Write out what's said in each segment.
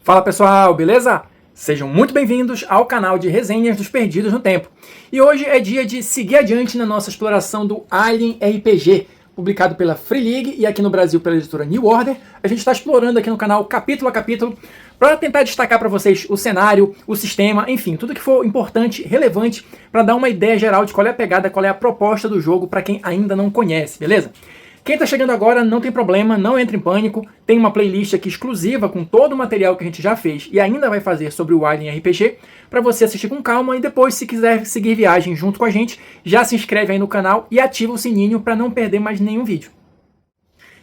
Fala pessoal, beleza? Sejam muito bem-vindos ao canal de resenhas dos Perdidos no Tempo. E hoje é dia de seguir adiante na nossa exploração do Alien RPG, publicado pela Free League e aqui no Brasil pela editora New Order. A gente está explorando aqui no canal capítulo a capítulo para tentar destacar para vocês o cenário, o sistema, enfim, tudo que for importante, relevante, para dar uma ideia geral de qual é a pegada, qual é a proposta do jogo para quem ainda não conhece, beleza? Quem está chegando agora não tem problema, não entre em pânico, tem uma playlist aqui exclusiva com todo o material que a gente já fez e ainda vai fazer sobre o Alien RPG, para você assistir com calma e depois, se quiser seguir viagem junto com a gente, já se inscreve aí no canal e ativa o sininho para não perder mais nenhum vídeo.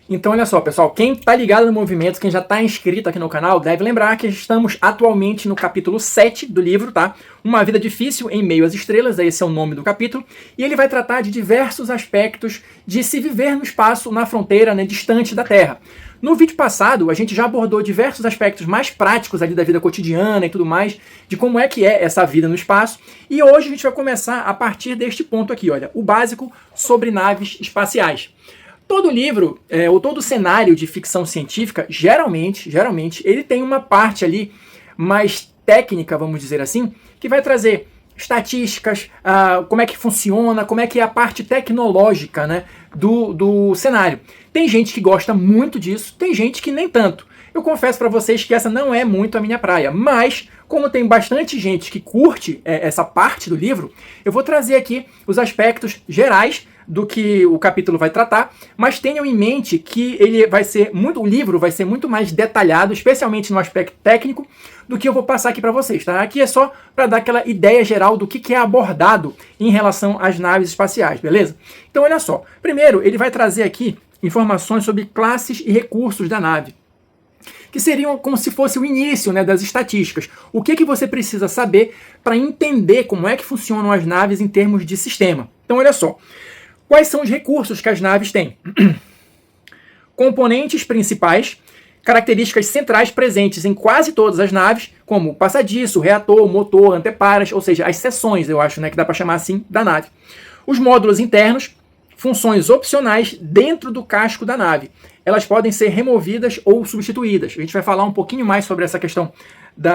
Então olha só pessoal, quem está ligado no movimento, quem já está inscrito aqui no canal, deve lembrar que estamos atualmente no capítulo 7 do livro, tá? Uma Vida Difícil em Meio às Estrelas, esse é o nome do capítulo, e ele vai tratar de diversos aspectos de se viver no espaço, na fronteira, né, distante da Terra. No vídeo passado, a gente já abordou diversos aspectos mais práticos ali da vida cotidiana e tudo mais, de como é que é essa vida no espaço, e hoje a gente vai começar a partir deste ponto aqui, olha, o básico sobre naves espaciais. Todo livro, ou todo cenário de ficção científica, geralmente, ele tem uma parte ali mais técnica, vamos dizer assim, que vai trazer estatísticas, como é que funciona, como é que é a parte tecnológica, né, do cenário. Tem gente que gosta muito disso, tem gente que nem tanto. Eu confesso para vocês que essa não é muito a minha praia, mas como tem bastante gente que curte essa parte do livro, eu vou trazer aqui os aspectos gerais do que o capítulo vai tratar, mas tenham em mente que o livro vai ser muito mais detalhado, especialmente no aspecto técnico, do que eu vou passar aqui para vocês, tá? Aqui é só para dar aquela ideia geral do que é abordado em relação às naves espaciais, beleza? Então olha só, primeiro ele vai trazer aqui informações sobre classes e recursos da nave, que seriam como se fosse o início, né, das estatísticas. O que você precisa saber para entender como é que funcionam as naves em termos de sistema. Então olha só, quais são os recursos que as naves têm? Componentes principais, características centrais presentes em quase todas as naves, como passadiço, reator, motor, anteparas, ou seja, as seções, eu acho, né, que dá para chamar assim, da nave. Os módulos internos, funções opcionais dentro do casco da nave. Elas podem ser removidas ou substituídas. A gente vai falar um pouquinho mais sobre essa questão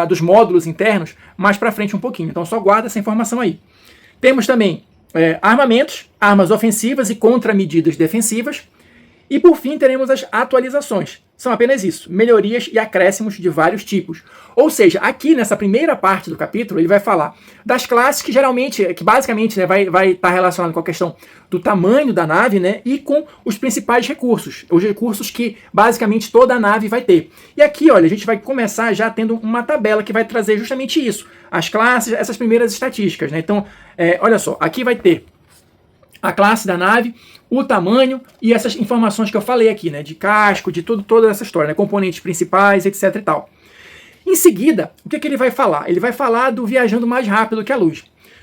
dos módulos internos mais para frente um pouquinho, então só guarda essa informação aí. Temos também armamentos, armas ofensivas e contramedidas defensivas. E por fim teremos as atualizações. São apenas isso, melhorias e acréscimos de vários tipos. Ou seja, aqui nessa primeira parte do capítulo ele vai falar das classes que basicamente, né, vai estar relacionado com a questão do tamanho da nave, né, e com os principais recursos. Os recursos que basicamente toda a nave vai ter. E aqui, olha, a gente vai começar já tendo uma tabela que vai trazer justamente isso. As classes, essas primeiras estatísticas, né? Então, olha só, aqui vai ter a classe da nave, o tamanho e essas informações que eu falei aqui, né, de casco, de toda essa história, né, componentes principais, etc e tal. Em seguida, o que ele vai falar? Ele vai falar do viajando mais rápido que a luz.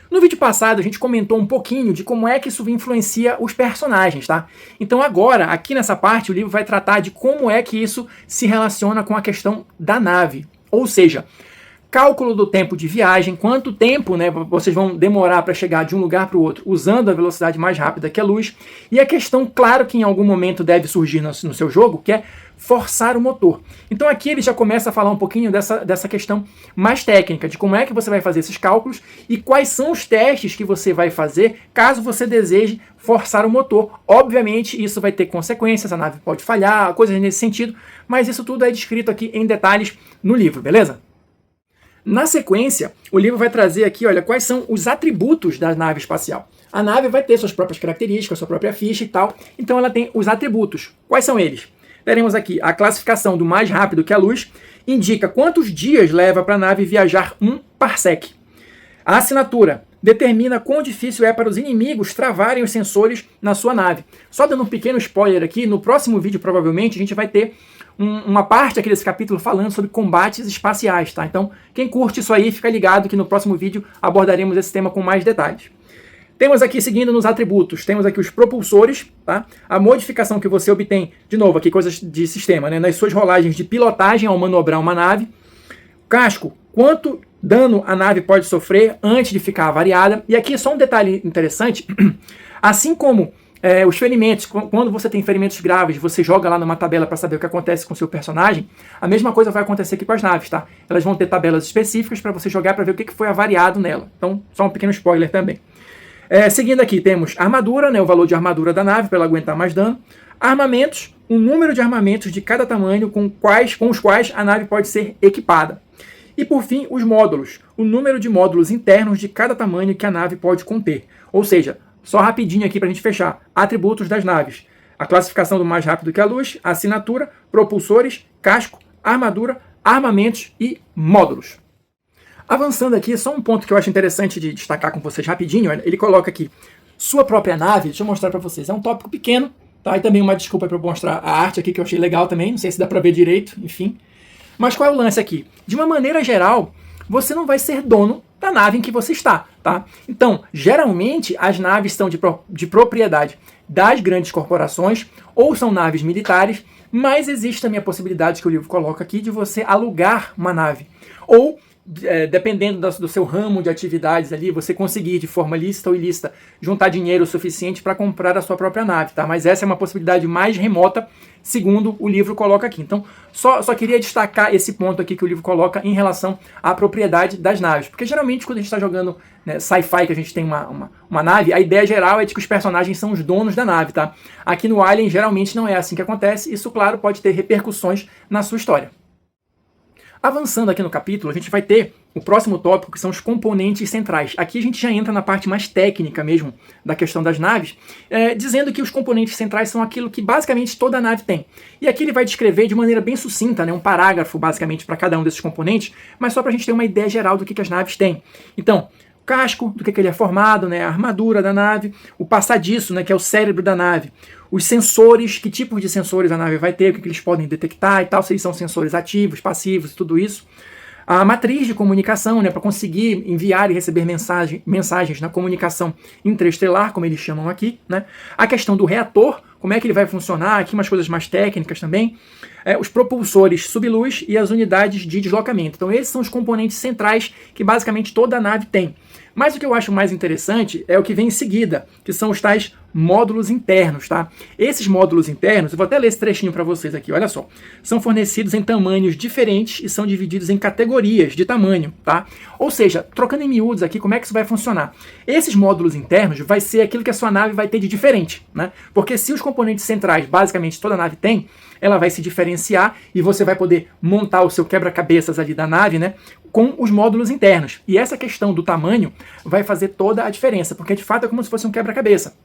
No vídeo passado, a gente comentou um pouquinho de como é que isso influencia os personagens, tá? Então agora, aqui nessa parte, o livro vai tratar de como é que isso se relaciona com a questão da nave. Ou seja, cálculo do tempo de viagem, quanto tempo, né, vocês vão demorar para chegar de um lugar para o outro usando a velocidade mais rápida que a luz. E a questão, claro, que em algum momento deve surgir no seu jogo, que é forçar o motor. Então aqui ele já começa a falar um pouquinho dessa questão mais técnica, de como é que você vai fazer esses cálculos e quais são os testes que você vai fazer caso você deseje forçar o motor. Obviamente isso vai ter consequências, a nave pode falhar, coisas nesse sentido, mas isso tudo é descrito aqui em detalhes no livro, beleza? Na sequência, o livro vai trazer aqui, olha, quais são os atributos da nave espacial. A nave vai ter suas próprias características, sua própria ficha e tal, então ela tem os atributos. Quais são eles? Teremos aqui a classificação do mais rápido que a luz, indica quantos dias leva para a nave viajar 1 parsec. A assinatura determina quão difícil é para os inimigos travarem os sensores na sua nave. Só dando um pequeno spoiler aqui, no próximo vídeo provavelmente a gente vai ter uma parte aqui desse capítulo falando sobre combates espaciais, tá? Então, quem curte isso aí, fica ligado que no próximo vídeo abordaremos esse tema com mais detalhes. Temos aqui, seguindo nos atributos, temos aqui os propulsores, tá? A modificação que você obtém, de novo, aqui coisas de sistema, né? Nas suas rolagens de pilotagem ao manobrar uma nave. Casco, quanto dano a nave pode sofrer antes de ficar avariada. E aqui só um detalhe interessante, assim como Os ferimentos, quando você tem ferimentos graves, você joga lá numa tabela para saber o que acontece com o seu personagem, a mesma coisa vai acontecer aqui com as naves, tá? Elas vão ter tabelas específicas para você jogar para ver o que foi avariado nela. Então, só um pequeno spoiler também. Seguindo aqui, temos armadura, né, o valor de armadura da nave, para ela aguentar mais dano. Armamentos, o número de armamentos de cada tamanho com os quais a nave pode ser equipada. E por fim, os módulos, o número de módulos internos de cada tamanho que a nave pode conter. Ou seja, só rapidinho aqui para a gente fechar, atributos das naves. A classificação do mais rápido que a luz, a assinatura, propulsores, casco, armadura, armamentos e módulos. Avançando aqui, só um ponto que eu acho interessante de destacar com vocês rapidinho, ele coloca aqui, sua própria nave, deixa eu mostrar para vocês, é um tópico pequeno, tá? E também uma desculpa para eu mostrar a arte aqui que eu achei legal também, não sei se dá para ver direito, enfim. Mas qual é o lance aqui? De uma maneira geral, você não vai ser dono da nave em que você está, tá? Então, geralmente, as naves são de propriedade das grandes corporações ou são naves militares, mas existe também a possibilidade que o livro coloca aqui de você alugar uma nave. Ou, dependendo do seu ramo de atividades ali, você conseguir de forma lícita ou ilícita juntar dinheiro suficiente para comprar a sua própria nave, tá? Mas essa é uma possibilidade mais remota, segundo o livro coloca aqui. Então, só queria destacar esse ponto aqui que o livro coloca em relação à propriedade das naves. Porque geralmente quando a gente está jogando, né, sci-fi, que a gente tem uma nave, a ideia geral é de que os personagens são os donos da nave, tá? Aqui no Alien geralmente não é assim que acontece, isso, claro, pode ter repercussões na sua história. Avançando aqui no capítulo, a gente vai ter o próximo tópico, que são os componentes centrais. Aqui a gente já entra na parte mais técnica mesmo da questão das naves, dizendo que os componentes centrais são aquilo que basicamente toda nave tem. E aqui ele vai descrever de maneira bem sucinta, né, um parágrafo basicamente para cada um desses componentes, mas só para a gente ter uma ideia geral do que as naves têm. Então, o casco, do que ele é formado, né, a armadura da nave, o passadiço, né, que é o cérebro da nave, os sensores, que tipos de sensores a nave vai ter, o que eles podem detectar e tal, se eles são sensores ativos, passivos, tudo isso. A matriz de comunicação, né, para conseguir enviar e receber mensagens na comunicação interestelar, como eles chamam aqui, né? A questão do reator, como é que ele vai funcionar, aqui umas coisas mais técnicas também. Os propulsores subluz e as unidades de deslocamento. Então esses são os componentes centrais que basicamente toda a nave tem. Mas o que eu acho mais interessante é o que vem em seguida, que são os tais módulos internos, tá? Esses módulos internos, eu vou até ler esse trechinho para vocês aqui, olha só. São fornecidos em tamanhos diferentes e são divididos em categorias de tamanho, tá? Ou seja, trocando em miúdos aqui, como é que isso vai funcionar? Esses módulos internos vai ser aquilo que a sua nave vai ter de diferente, né? Porque se os componentes centrais, basicamente toda a nave tem, ela vai se diferenciar e você vai poder montar o seu quebra-cabeças ali da nave, né, com os módulos internos. E essa questão do tamanho vai fazer toda a diferença, porque de fato é como se fosse um quebra-cabeça.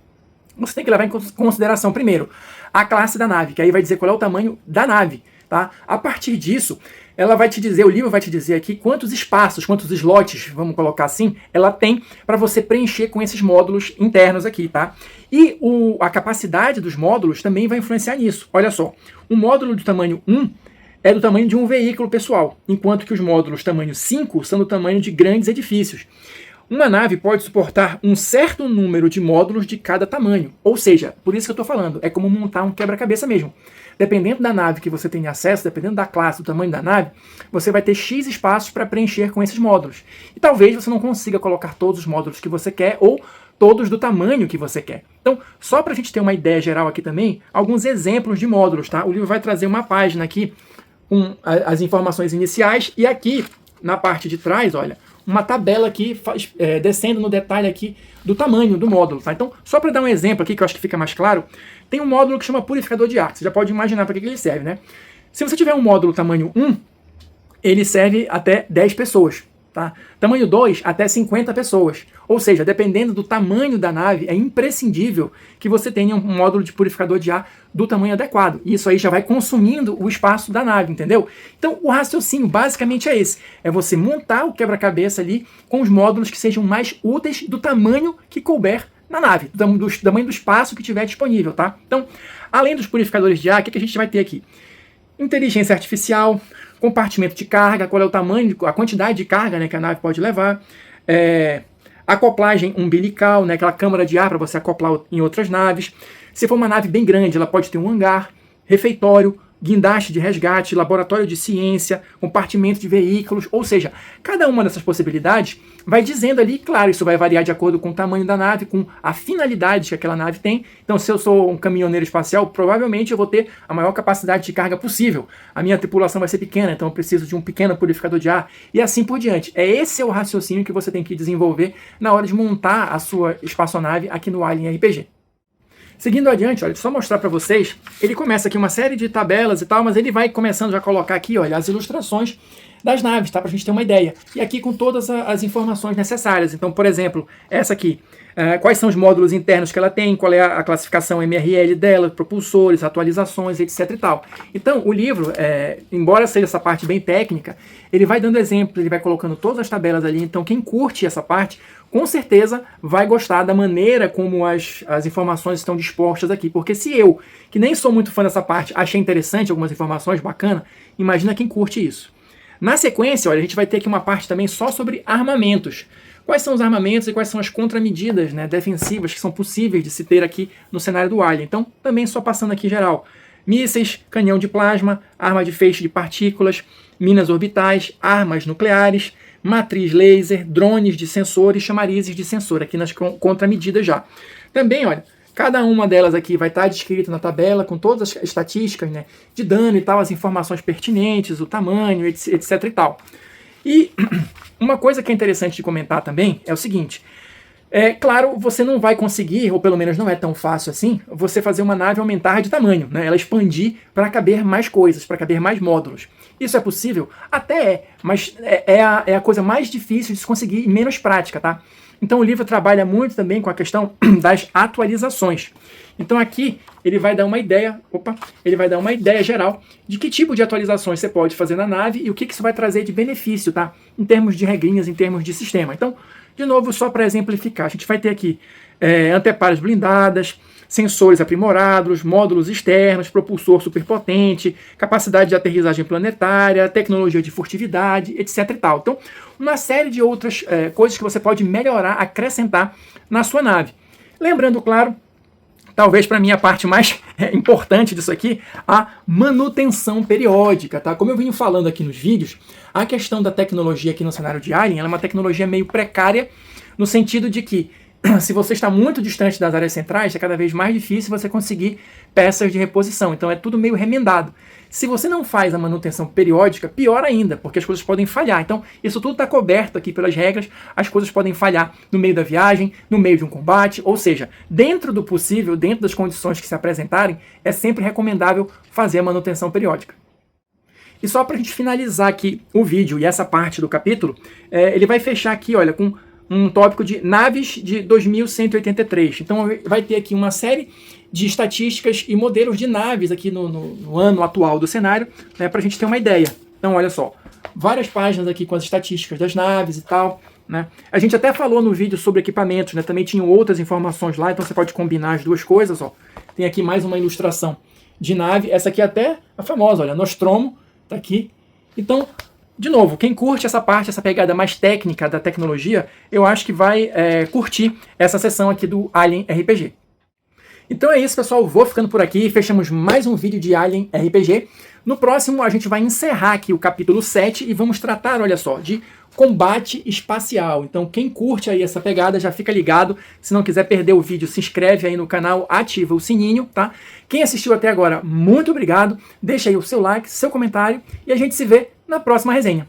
Você tem que levar em consideração primeiro a classe da nave, que aí vai dizer qual é o tamanho da nave, tá? A partir disso, ela vai te dizer, o livro vai te dizer aqui quantos espaços, quantos slots, vamos colocar assim, ela tem para você preencher com esses módulos internos aqui, tá? E a capacidade dos módulos também vai influenciar nisso. Olha só, um módulo do tamanho 1 é do tamanho de um veículo pessoal, enquanto que os módulos tamanho 5 são do tamanho de grandes edifícios. Uma nave pode suportar um certo número de módulos de cada tamanho. Ou seja, por isso que eu estou falando, é como montar um quebra-cabeça mesmo. Dependendo da nave que você tem acesso, dependendo da classe, do tamanho da nave, você vai ter X espaços para preencher com esses módulos. E talvez você não consiga colocar todos os módulos que você quer ou todos do tamanho que você quer. Então, só para a gente ter uma ideia geral aqui também, alguns exemplos de módulos, tá? O livro vai trazer uma página aqui com as informações iniciais e aqui, na parte de trás, olha, uma tabela aqui, descendo no detalhe aqui do tamanho do módulo, tá? Então, só para dar um exemplo aqui, que eu acho que fica mais claro, tem um módulo que chama purificador de ar. Você já pode imaginar para que ele serve, né? Se você tiver um módulo tamanho 1, ele serve até 10 pessoas, tá? Tamanho 2, até 50 pessoas. Ou seja, dependendo do tamanho da nave, é imprescindível que você tenha um módulo de purificador de ar do tamanho adequado. E isso aí já vai consumindo o espaço da nave, entendeu? Então, o raciocínio basicamente é esse. É você montar o quebra-cabeça ali com os módulos que sejam mais úteis do tamanho que couber na nave, do tamanho do espaço que tiver disponível, tá? Então, além dos purificadores de ar, o que a gente vai ter aqui? Inteligência artificial, compartimento de carga, qual é o tamanho, a quantidade de carga, né, que a nave pode levar, acoplagem umbilical, né, aquela câmara de ar para você acoplar em outras naves. Se for uma nave bem grande, ela pode ter um hangar, refeitório, guindaste de resgate, laboratório de ciência, compartimento de veículos, ou seja, cada uma dessas possibilidades vai dizendo ali, claro, isso vai variar de acordo com o tamanho da nave, com a finalidade que aquela nave tem. Então, se eu sou um caminhoneiro espacial, provavelmente eu vou ter a maior capacidade de carga possível. A minha tripulação vai ser pequena, então eu preciso de um pequeno purificador de ar, e assim por diante. Esse é o raciocínio que você tem que desenvolver na hora de montar a sua espaçonave aqui no Alien RPG. Seguindo adiante, olha, só mostrar para vocês, ele começa aqui uma série de tabelas e tal, mas ele vai começando já a colocar aqui, olha, as ilustrações das naves, tá? Pra gente ter uma ideia. E aqui com todas as informações necessárias. Então, por exemplo, essa aqui, quais são os módulos internos que ela tem, qual é a classificação MRL dela, propulsores, atualizações, etc e tal. Então, o livro, embora seja essa parte bem técnica, ele vai dando exemplos, ele vai colocando todas as tabelas ali. Então, quem curte essa parte, com certeza vai gostar da maneira como as informações estão dispostas aqui. Porque se eu, que nem sou muito fã dessa parte, achei interessante algumas informações bacana, imagina quem curte isso. Na sequência, olha, a gente vai ter aqui uma parte também só sobre armamentos. Quais são os armamentos e quais são as contramedidas, né, defensivas que são possíveis de se ter aqui no cenário do Alien. Então, também só passando aqui geral. Mísseis, canhão de plasma, arma de feixe de partículas, minas orbitais, armas nucleares, matriz laser, drones de sensor e chamarizes de sensor, aqui nas contramedidas já. Também, olha, cada uma delas aqui vai estar descrita na tabela com todas as estatísticas, né, de dano e tal, as informações pertinentes, o tamanho, etc e tal. E uma coisa que é interessante de comentar também é o seguinte, claro, você não vai conseguir, ou pelo menos não é tão fácil assim, você fazer uma nave aumentar de tamanho, né, ela expandir para caber mais coisas, para caber mais módulos. Isso é possível? Até mas é a coisa mais difícil de se conseguir e menos prática, tá? Então o livro trabalha muito também com a questão das atualizações. Então aqui ele vai dar uma ideia, geral de que tipo de atualizações você pode fazer na nave e o que isso vai trazer de benefício, tá? Em termos de regrinhas, em termos de sistema. Então, de novo, só para exemplificar, a gente vai ter aqui anteparas blindadas, sensores aprimorados, módulos externos, propulsor superpotente, capacidade de aterrissagem planetária, tecnologia de furtividade, etc e tal. Então, uma série de outras coisas que você pode melhorar, acrescentar na sua nave. Lembrando, claro, talvez para mim a parte mais importante disso aqui, a manutenção periódica, tá? Como eu venho falando aqui nos vídeos, a questão da tecnologia aqui no cenário de Alien, ela é uma tecnologia meio precária, no sentido de que se você está muito distante das áreas centrais, é cada vez mais difícil você conseguir peças de reposição. Então é tudo meio remendado. Se você não faz a manutenção periódica, pior ainda, porque as coisas podem falhar. Então isso tudo está coberto aqui pelas regras, as coisas podem falhar no meio da viagem, no meio de um combate, ou seja, dentro do possível, dentro das condições que se apresentarem, é sempre recomendável fazer a manutenção periódica. E só para a gente finalizar aqui o vídeo e essa parte do capítulo, ele vai fechar aqui, olha, com um tópico de naves de 2183. Então vai ter aqui uma série de estatísticas e modelos de naves aqui no ano atual do cenário, né, para a gente ter uma ideia. Então olha só, várias páginas aqui com as estatísticas das naves e tal, né? A gente até falou no vídeo sobre equipamentos, né? Também tinham outras informações lá, então você pode combinar as duas coisas. Ó. Tem aqui mais uma ilustração de nave, essa aqui é até a famosa, olha, Nostromo, tá aqui. Então, de novo, quem curte essa parte, essa pegada mais técnica da tecnologia, eu acho que vai curtir essa sessão aqui do Alien RPG. Então é isso, pessoal. Vou ficando por aqui. Fechamos mais um vídeo de Alien RPG. No próximo, a gente vai encerrar aqui o capítulo 7 e vamos tratar, olha só, de combate espacial. Então quem curte aí essa pegada já fica ligado. Se não quiser perder o vídeo, se inscreve aí no canal, ativa o sininho, tá? Quem assistiu até agora, muito obrigado. Deixa aí o seu like, seu comentário e a gente se vê na próxima resenha.